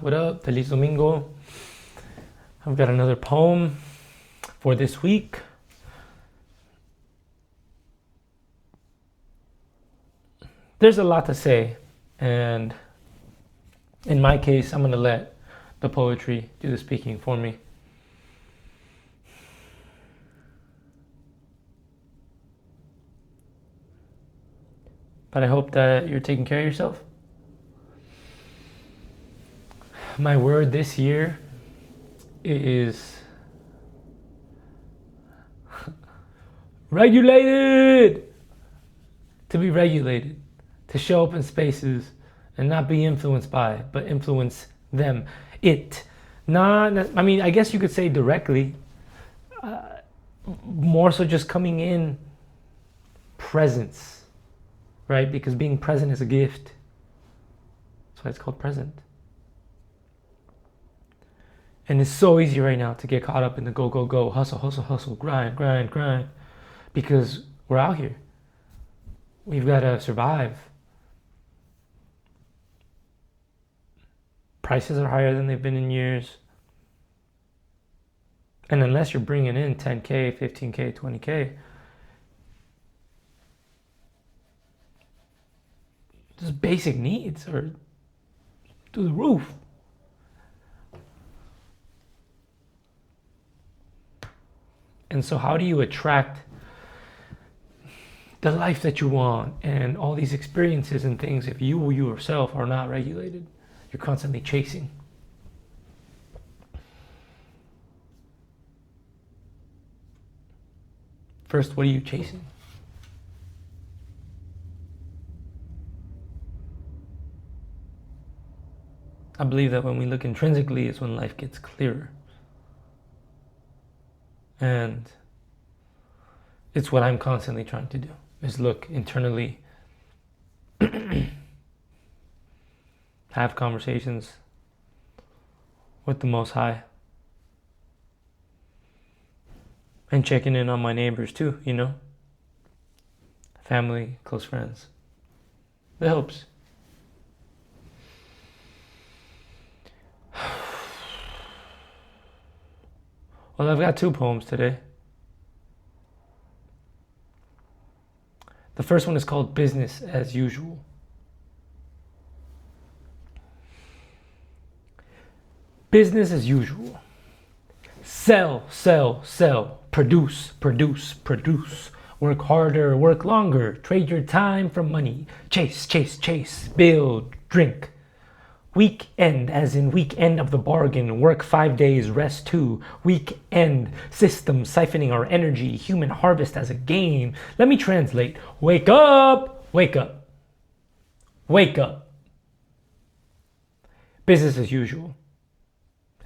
what up? Feliz Domingo. I've got another poem for this week. There's a lot to say, and in my case, I'm going to let the poetry do the speaking for me. But I hope that you're taking care of yourself. My word this year is regulated. To be regulated. To show up in spaces and not be influenced by, but influence them. It. I guess you could say directly. More so just coming in presence. Right? Because being present is a gift. That's why it's called present. And it's so easy right now to get caught up in the go, go, go, hustle, hustle, hustle, grind, grind, grind. Because we're out here. We've got to survive. Prices are higher than they've been in years. And unless you're bringing in 10K, 15K, 20K, just basic needs are through the roof. And so how do you attract the life that you want and all these experiences and things if you yourself are not regulated? You're constantly chasing. First, what are you chasing? I believe that when we look intrinsically is when life gets clearer. And it's what I'm constantly trying to do, is look internally, have conversations with the Most High, and checking in on my neighbors too, family, close friends. That helps. Well, I've got two poems today. The first one is called Business as Usual. Business as usual. Sell, sell, sell. Produce, produce, produce. Work harder, work longer. Trade your time for money. Chase, chase, chase. Build, drink. Weekend, as in weekend of the bargain. Work 5 days, rest 2. Weekend system siphoning our energy. Human harvest as a game. Let me translate. Wake up, wake up. Wake up. Business as usual.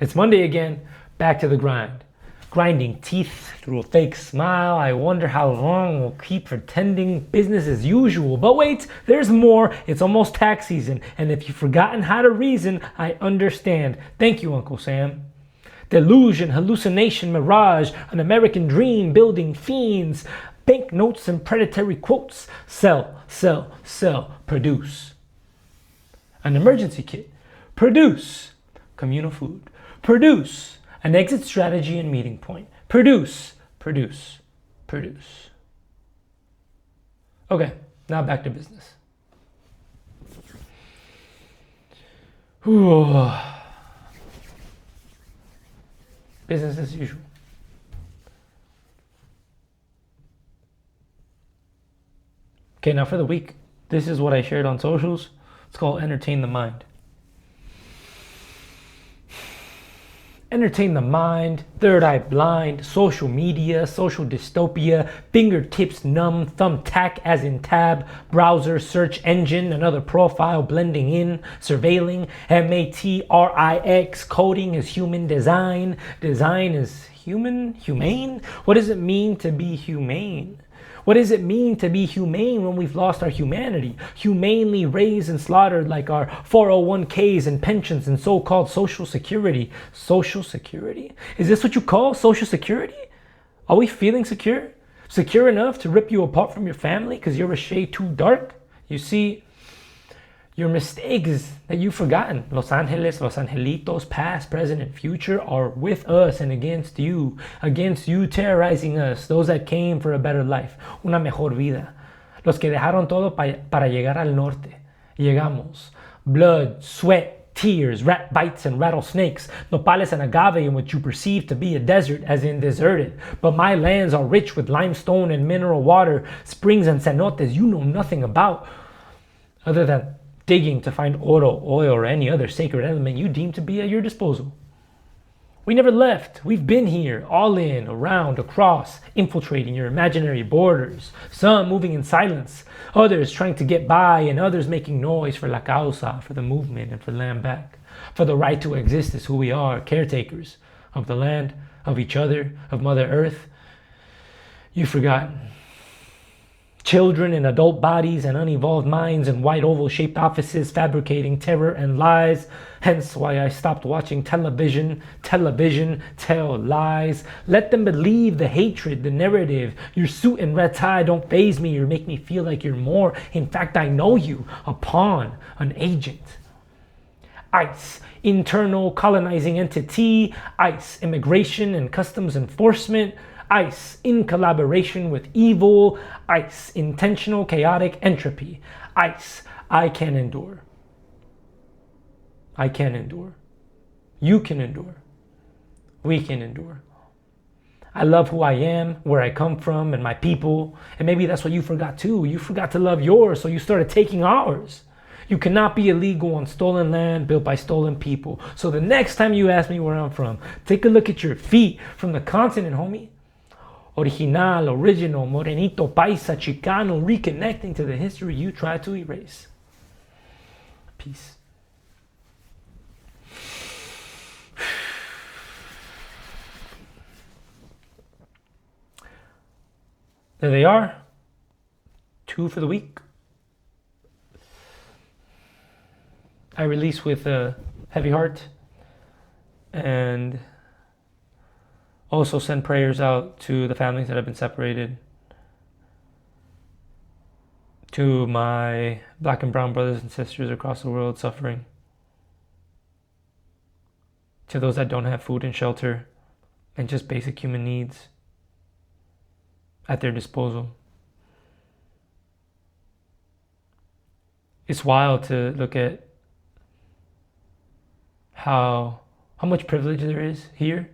It's Monday again, back to the grind. Grinding teeth through a fake smile. I wonder how long we'll keep pretending business as usual. But wait, there's more. It's almost tax season. And if you've forgotten how to reason, I understand. Thank you, Uncle Sam. Delusion, hallucination, mirage, an American dream, building fiends, banknotes and predatory quotes. Sell, sell, sell, produce. An emergency kit. Produce. Communal food. Produce. An exit strategy and meeting point. Produce, produce, produce. Okay, now back to business. Whew. Business as usual. Okay, now for the week. This is what I shared on socials. It's called Entertain the Mind. Entertain the mind, third eye blind, social media, social dystopia, fingertips numb, thumbtack as in tab, browser, search engine, another profile blending in, surveilling, matrix, coding is human design, design is humane? What does it mean to be humane? What does it mean to be humane when we've lost our humanity? Humanely raised and slaughtered like our 401ks and pensions and so-called social security. Social security? Is this what you call social security? Are we feeling secure? Secure enough to rip you apart from your family because you're a shade too dark? You see, Your mistakes that you've forgotten. Los Angeles, Los Angelitos, past, present, and future are with us and against you terrorizing us, those that came for a better life, una mejor vida. Los que dejaron todo para llegar al norte. Llegamos. Blood, sweat, tears, rat bites and rattlesnakes, nopales and agave in what you perceive to be a desert, as in deserted. But my lands are rich with limestone and mineral water, springs and cenotes you know nothing about, other than digging to find oro, oil, or any other sacred element you deem to be at your disposal. We never left. We've been here, all in, around, across, infiltrating your imaginary borders. Some moving in silence, others trying to get by, and others making noise for la causa, for the movement, and for land back. For the right to exist is who we are, caretakers of the land, of each other, of Mother Earth. You've forgotten. Children in adult bodies and unevolved minds in white oval-shaped offices fabricating terror and lies. Hence why I stopped watching television tell lies. Let them believe the hatred, the narrative. Your suit and red tie don't faze me or make me feel like you're more. In fact, I know you, a pawn, an agent. ICE, internal colonizing entity. ICE, immigration and customs enforcement. ICE, in collaboration with evil. ICE, intentional chaotic entropy. ICE, I can endure. I can endure. You can endure. We can endure. I love who I am, where I come from, and my people. And maybe that's what you forgot too. You forgot to love yours, so you started taking ours. You cannot be illegal on stolen land built by stolen people. So the next time you ask me where I'm from, take a look at your feet from the continent, homie. Original, original, morenito, paisa, chicano, reconnecting to the history you tried to erase. Peace. There they are. 2 for the week. I release with a heavy heart and also send prayers out to the families that have been separated, to my black and brown brothers and sisters across the world suffering, to those that don't have food and shelter and just basic human needs at their disposal. It's wild to look at how much privilege there is here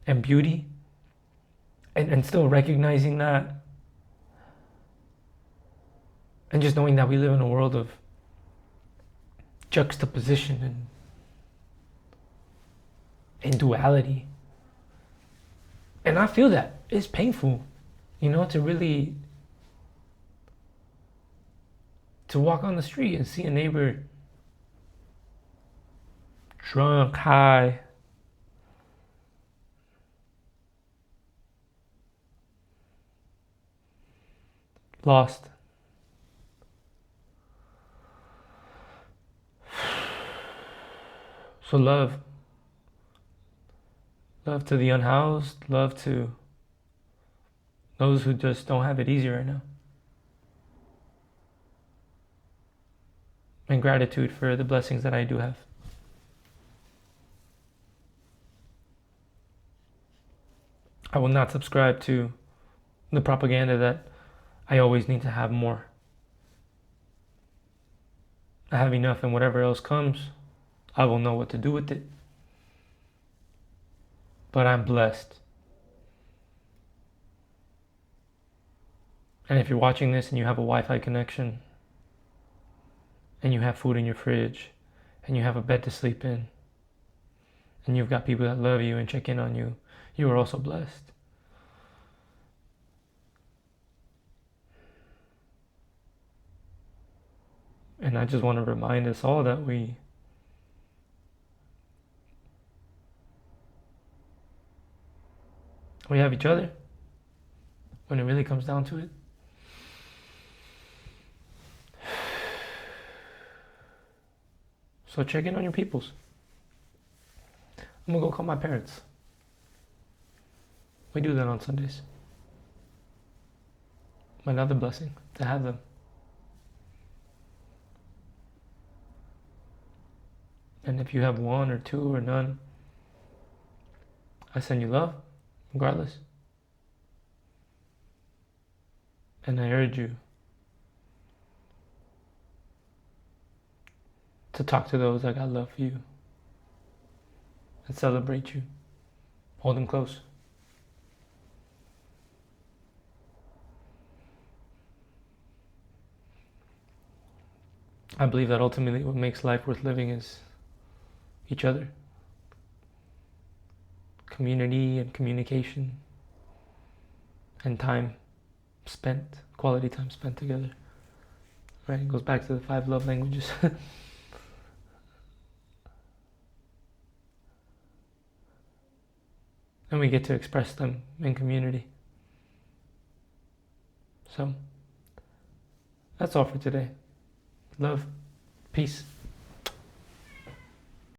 and beauty, and still recognizing that, and just knowing that we live in a world of juxtaposition and duality. And I feel that it's painful, to really to walk on the street and see a neighbor drunk, high, lost. So love to the unhoused, love to those who just don't have it easy right now. And gratitude for the blessings that I do have. I will not subscribe to the propaganda that I always need to have more. I have enough, and whatever else comes, I will know what to do with it. But I'm blessed. And if you're watching this and you have a Wi-Fi connection, and you have food in your fridge, and you have a bed to sleep in, and you've got people that love you and check in on you, you are also blessed. And I just want to remind us all that we have each other when it really comes down to it. So check in on your peoples. I'm gonna go call my parents. We do that on Sundays. Another blessing to have them. And if you have one or two or none, I send you love, regardless. And I urge you to talk to those that got love for you and celebrate you. Hold them close. I believe that ultimately what makes life worth living is each other. Community and communication and time spent, quality time spent together. Right? It goes back to the 5 love languages. And we get to express them in community. So, that's all for today. Love. Peace.